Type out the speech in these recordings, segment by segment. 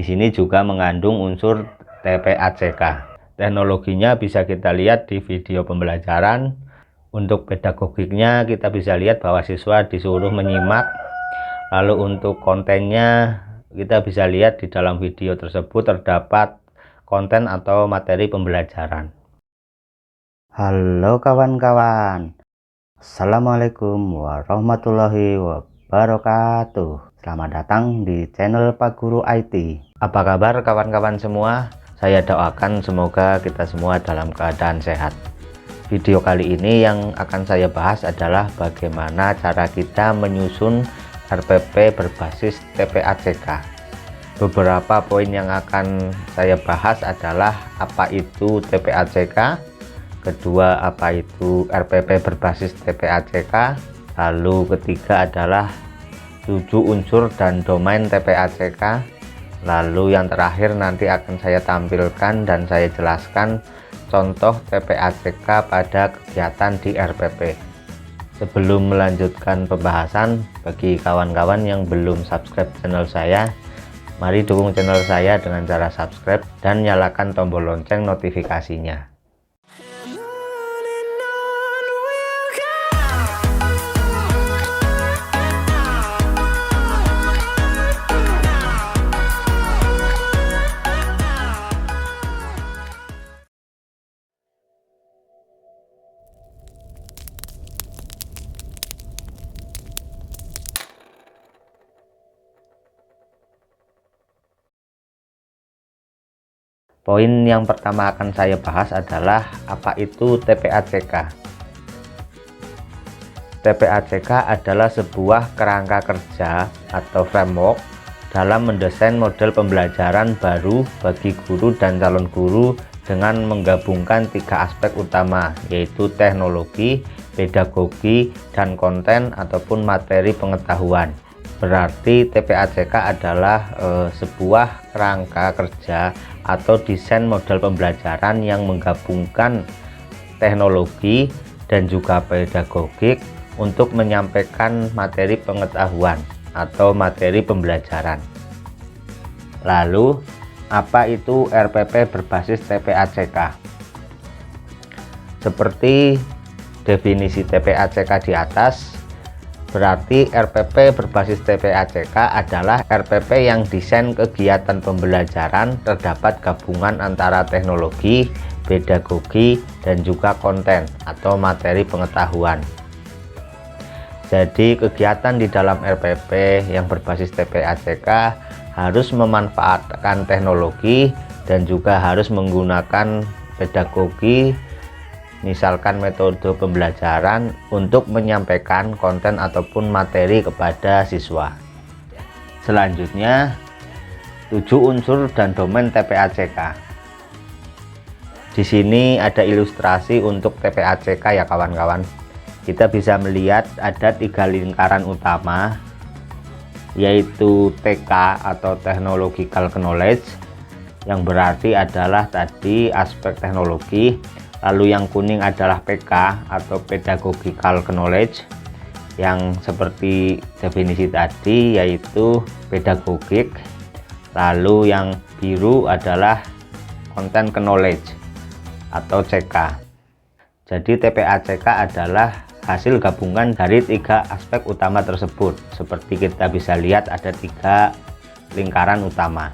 Di sini juga mengandung unsur TPACK. Teknologinya bisa kita lihat di video pembelajaran. Untuk pedagogiknya kita bisa lihat bahwa siswa disuruh menyimak. Lalu untuk kontennya kita bisa lihat di dalam video tersebut terdapat konten atau materi pembelajaran. Halo kawan-kawan, Assalamualaikum warahmatullahi wabarakatuh. Selamat datang di channel Pak Guru IT. Apa kabar kawan-kawan semua? Saya doakan semoga kita semua dalam keadaan sehat. Video kali ini yang akan saya bahas adalah bagaimana cara kita menyusun RPP berbasis TPACK. Beberapa poin yang akan saya bahas adalah apa itu TPACK, kedua apa itu RPP berbasis TPACK, lalu ketiga adalah 7 unsur dan domain TPACK, lalu yang terakhir nanti akan saya tampilkan dan saya jelaskan contoh TPACK pada kegiatan di RPP. Sebelum melanjutkan pembahasan, bagi kawan-kawan yang belum subscribe channel saya, mari dukung channel saya dengan cara subscribe dan nyalakan tombol lonceng notifikasinya. Poin yang pertama akan saya bahas adalah apa itu TPACK. TPACK adalah sebuah kerangka kerja atau framework dalam mendesain model pembelajaran baru bagi guru dan calon guru dengan menggabungkan 3 aspek utama, yaitu teknologi, pedagogi, dan konten ataupun materi pengetahuan. Berarti TPACK adalah sebuah kerangka kerja atau desain model pembelajaran yang menggabungkan teknologi dan juga pedagogik untuk menyampaikan materi pengetahuan atau materi pembelajaran. Lalu, apa itu RPP berbasis TPACK? Seperti definisi TPACK di atas, berarti RPP berbasis TPACK adalah RPP yang desain kegiatan pembelajaran terdapat gabungan antara teknologi, pedagogi, dan juga konten atau materi pengetahuan. Jadi kegiatan di dalam RPP yang berbasis TPACK harus memanfaatkan teknologi dan juga harus menggunakan pedagogi, misalkan metode pembelajaran untuk menyampaikan konten ataupun materi kepada siswa. Selanjutnya, 7 unsur dan domain TPACK. Di sini ada ilustrasi untuk TPACK ya kawan-kawan. Kita bisa melihat ada 3 lingkaran utama, yaitu TK atau Technological Knowledge, yang berarti adalah tadi aspek teknologi. Lalu yang kuning adalah PK atau Pedagogical Knowledge, yang seperti definisi tadi yaitu pedagogik. Lalu yang biru adalah Content Knowledge atau CK. Jadi TPACK adalah hasil gabungan dari 3 aspek utama tersebut. Seperti kita bisa lihat ada 3 lingkaran utama.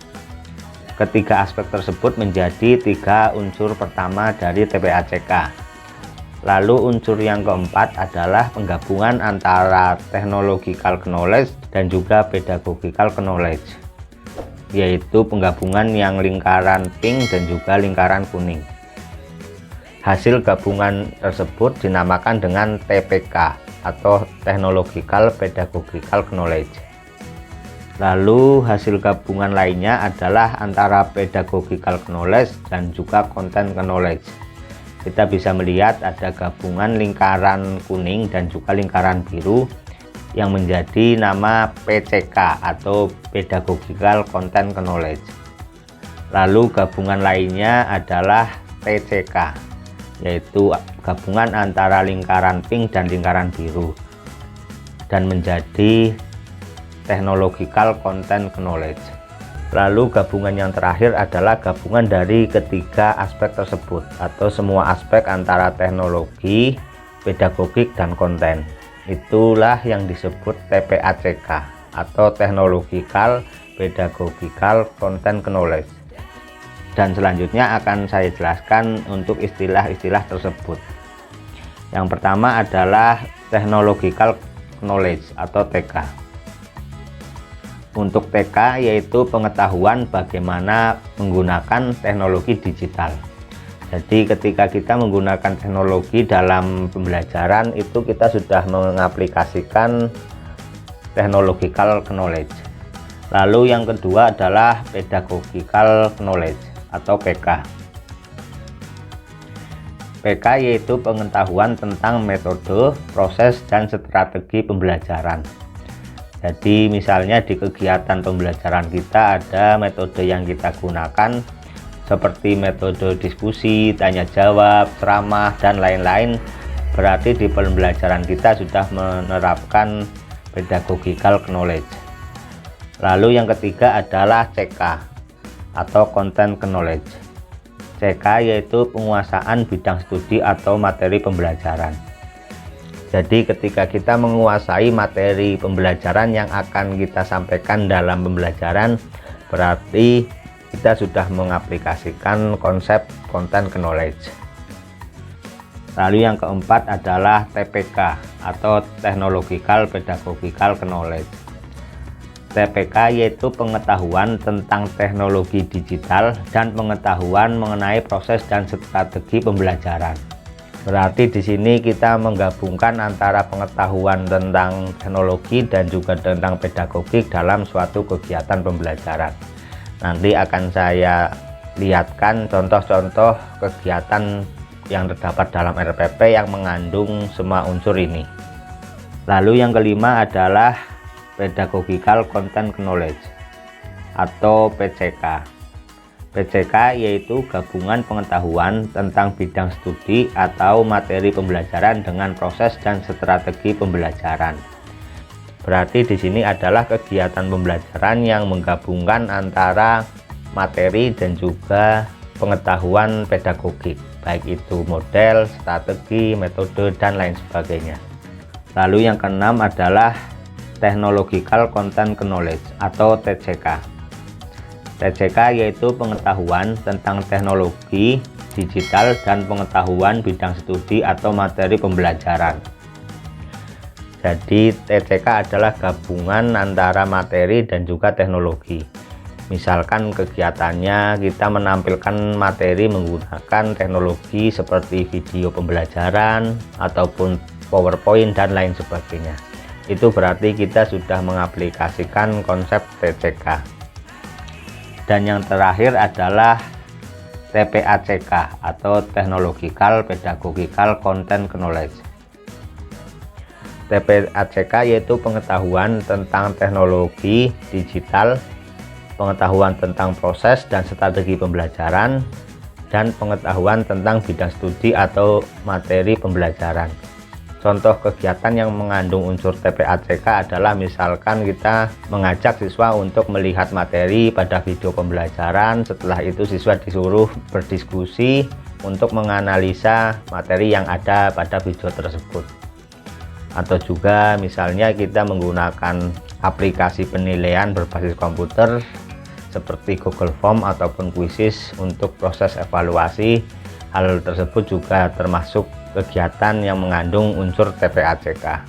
Ketiga aspek tersebut menjadi 3 unsur pertama dari TPACK. Lalu unsur yang keempat adalah penggabungan antara technological knowledge dan juga pedagogical knowledge, yaitu penggabungan yang lingkaran pink dan juga lingkaran kuning. Hasil gabungan tersebut dinamakan dengan TPK atau Technological Pedagogical Knowledge. Lalu hasil gabungan lainnya adalah antara pedagogical knowledge dan juga content knowledge. Kita bisa melihat ada gabungan lingkaran kuning dan juga lingkaran biru yang menjadi nama PCK atau pedagogical content knowledge. Lalu gabungan lainnya adalah TCK, yaitu gabungan antara lingkaran pink dan lingkaran biru, dan menjadi Technological Content Knowledge. Lalu gabungan yang terakhir adalah gabungan dari ketiga aspek tersebut atau semua aspek antara teknologi, pedagogik, dan konten. Itulah yang disebut TPACK atau Technological, Pedagogical, Content Knowledge. Dan selanjutnya akan saya jelaskan untuk istilah-istilah tersebut. Yang pertama adalah Technological Knowledge atau TK. Untuk TK yaitu pengetahuan bagaimana menggunakan teknologi digital. Jadi ketika kita menggunakan teknologi dalam pembelajaran itu kita sudah mengaplikasikan technological knowledge. Lalu yang kedua adalah pedagogical knowledge atau PK. PK yaitu pengetahuan tentang metode, proses, dan strategi pembelajaran. Jadi misalnya di kegiatan pembelajaran kita ada metode yang kita gunakan seperti metode diskusi, tanya jawab, ceramah, dan lain-lain. Berarti di pembelajaran kita sudah menerapkan pedagogical knowledge. Lalu yang ketiga adalah CK atau content knowledge. CK yaitu penguasaan bidang studi atau materi pembelajaran. Jadi ketika kita menguasai materi pembelajaran yang akan kita sampaikan dalam pembelajaran, berarti kita sudah mengaplikasikan konsep content knowledge. Lalu yang keempat adalah TPK atau Technological Pedagogical Knowledge. TPK yaitu pengetahuan tentang teknologi digital dan pengetahuan mengenai proses dan strategi pembelajaran. Berarti di sini kita menggabungkan antara pengetahuan tentang teknologi dan juga tentang pedagogik dalam suatu kegiatan pembelajaran. Nanti akan saya lihatkan contoh-contoh kegiatan yang terdapat dalam RPP yang mengandung semua unsur ini. Lalu yang kelima adalah Pedagogical Content Knowledge atau PCK. PCK yaitu gabungan pengetahuan tentang bidang studi atau materi pembelajaran dengan proses dan strategi pembelajaran. Berarti di sini adalah kegiatan pembelajaran yang menggabungkan antara materi dan juga pengetahuan pedagogik, baik itu model, strategi, metode, dan lain sebagainya. Lalu yang keenam adalah Technological Content Knowledge atau TCK. TCK yaitu pengetahuan tentang teknologi digital dan pengetahuan bidang studi atau materi pembelajaran. Jadi TCK adalah gabungan antara materi dan juga teknologi. Misalkan kegiatannya kita menampilkan materi menggunakan teknologi seperti video pembelajaran ataupun PowerPoint dan lain sebagainya. Itu berarti kita sudah mengaplikasikan konsep TCK. Dan yang terakhir adalah TPACK atau Technological Pedagogical Content Knowledge. TPACK yaitu pengetahuan tentang teknologi digital, pengetahuan tentang proses dan strategi pembelajaran, dan pengetahuan tentang bidang studi atau materi pembelajaran. Contoh kegiatan yang mengandung unsur TPACK adalah misalkan kita mengajak siswa untuk melihat materi pada video pembelajaran, setelah itu siswa disuruh berdiskusi untuk menganalisa materi yang ada pada video tersebut. Atau juga misalnya kita menggunakan aplikasi penilaian berbasis komputer seperti Google Form ataupun Quizzes untuk proses evaluasi. Hal tersebut juga termasuk kegiatan yang mengandung unsur TPACK.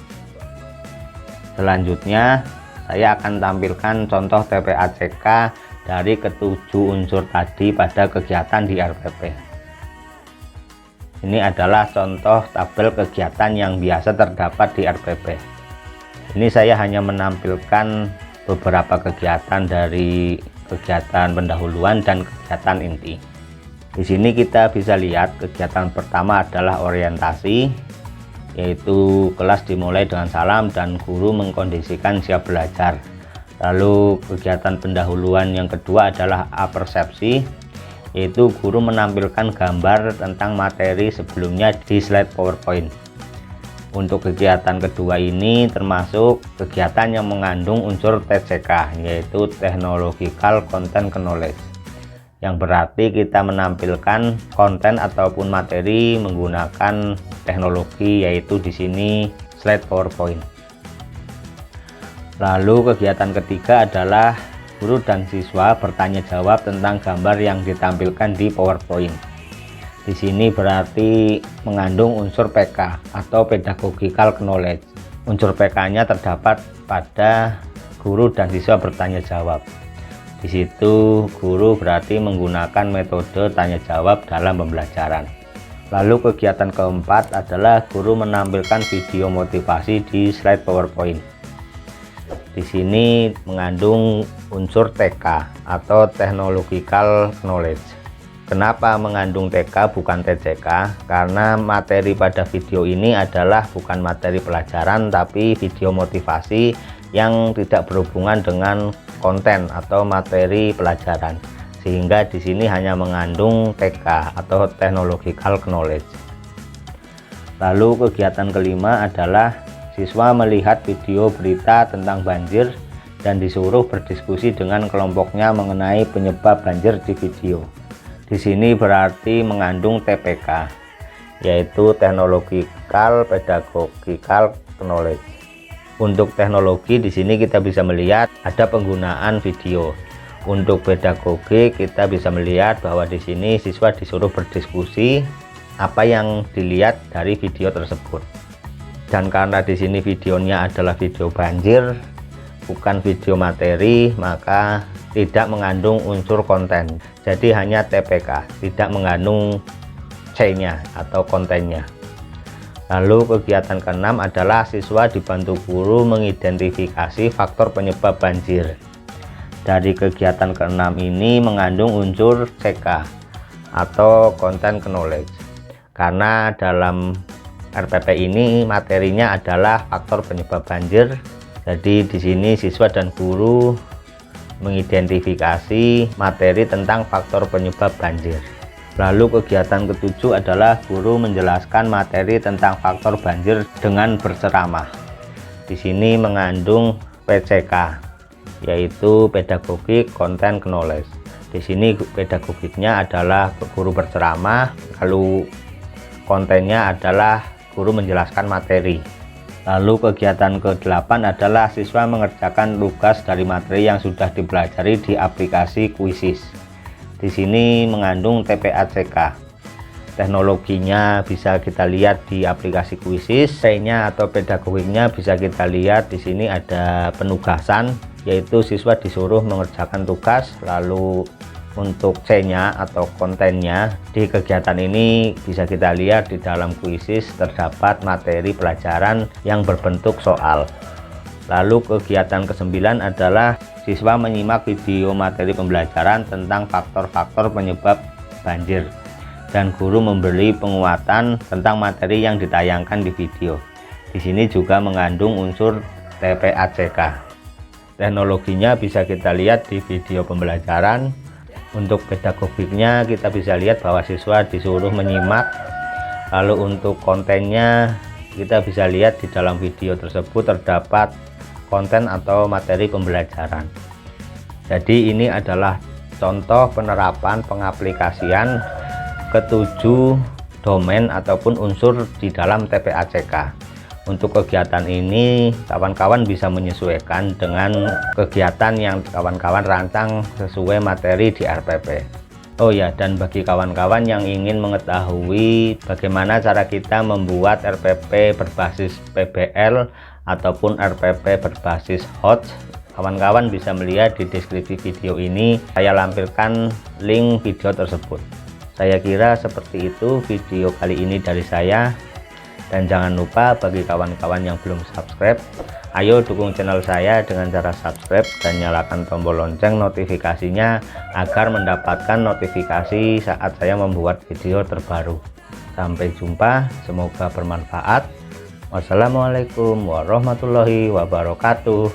Selanjutnya saya akan tampilkan contoh TPACK dari ketujuh unsur tadi pada kegiatan di RPP. Ini adalah contoh tabel kegiatan yang biasa terdapat di RPP. Ini saya hanya menampilkan beberapa kegiatan dari kegiatan pendahuluan dan kegiatan inti. Di sini kita bisa lihat kegiatan pertama adalah orientasi, yaitu kelas dimulai dengan salam dan guru mengkondisikan siap belajar. Lalu kegiatan pendahuluan yang kedua adalah apersepsi, yaitu guru menampilkan gambar tentang materi sebelumnya di slide PowerPoint. Untuk kegiatan kedua ini termasuk kegiatan yang mengandung unsur TCK, yaitu Technological Content Knowledge, yang berarti kita menampilkan konten ataupun materi menggunakan teknologi, yaitu di sini slide PowerPoint. Lalu kegiatan ketiga adalah guru dan siswa bertanya jawab tentang gambar yang ditampilkan di PowerPoint. Di sini berarti mengandung unsur PK atau Pedagogical Knowledge. Unsur PK-nya terdapat pada guru dan siswa bertanya jawab. Di situ guru berarti menggunakan metode tanya jawab dalam pembelajaran. Lalu kegiatan keempat adalah guru menampilkan video motivasi di slide PowerPoint. Di sini mengandung unsur TK atau Technological Knowledge. Kenapa mengandung TK bukan TCK? Karena materi pada video ini adalah bukan materi pelajaran tapi video motivasi yang tidak berhubungan dengan konten atau materi pelajaran, sehingga di sini hanya mengandung TK atau Technological Knowledge. Lalu kegiatan kelima adalah siswa melihat video berita tentang banjir dan disuruh berdiskusi dengan kelompoknya mengenai penyebab banjir di video. Di sini berarti mengandung TPK, yaitu Technological Pedagogical Knowledge. Untuk teknologi di sini kita bisa melihat ada penggunaan video. Untuk pedagogi kita bisa melihat bahwa di sini siswa disuruh berdiskusi apa yang dilihat dari video tersebut. Dan karena di sini videonya adalah video banjir, bukan video materi, maka tidak mengandung unsur konten. Jadi hanya TPK, tidak mengandung C-nya atau kontennya. Lalu kegiatan keenam adalah siswa dibantu guru mengidentifikasi faktor penyebab banjir. Dari kegiatan keenam ini mengandung unsur CK atau Content Knowledge. Karena dalam RPP ini materinya adalah faktor penyebab banjir. Jadi di sini siswa dan guru mengidentifikasi materi tentang faktor penyebab banjir. Lalu kegiatan ketujuh adalah guru menjelaskan materi tentang faktor banjir dengan berceramah. Di sini mengandung PCK, yaitu Pedagogic Content Knowledge. Di sini pedagogiknya adalah guru berceramah, lalu kontennya adalah guru menjelaskan materi. Lalu kegiatan ke-8 adalah siswa mengerjakan tugas dari materi yang sudah dipelajari di aplikasi Quizzes. Di sini mengandung TPACK. Teknologinya bisa kita lihat di aplikasi Quizzes. C-nya atau pedagogiknya bisa kita lihat di sini ada penugasan, yaitu siswa disuruh mengerjakan tugas. Lalu untuk C-nya atau kontennya di kegiatan ini bisa kita lihat di dalam Quizzes terdapat materi pelajaran yang berbentuk soal. Lalu kegiatan ke-9 adalah siswa menyimak video materi pembelajaran tentang faktor-faktor penyebab banjir dan guru memberi penguatan tentang materi yang ditayangkan di video. Di sini juga mengandung unsur TPACK. Teknologinya bisa kita lihat di video pembelajaran. Untuk pedagogiknya kita bisa lihat bahwa siswa disuruh menyimak. Lalu untuk kontennya kita bisa lihat di dalam video tersebut terdapat konten atau materi pembelajaran. Jadi ini adalah contoh penerapan pengaplikasian ketujuh domain ataupun unsur di dalam TPACK. Untuk kegiatan ini kawan-kawan bisa menyesuaikan dengan kegiatan yang kawan-kawan rancang sesuai materi di RPP. Oh ya, dan bagi kawan-kawan yang ingin mengetahui bagaimana cara kita membuat RPP berbasis PBL ataupun RPP berbasis HOTS, kawan-kawan bisa melihat di deskripsi video ini. Saya lampirkan link video tersebut. Saya kira seperti itu video kali ini dari saya. Dan jangan lupa bagi kawan-kawan yang belum subscribe, ayo dukung channel saya dengan cara subscribe dan nyalakan tombol lonceng notifikasinya agar mendapatkan notifikasi saat saya membuat video terbaru. Sampai jumpa, semoga bermanfaat. Wassalamualaikum warahmatullahi wabarakatuh.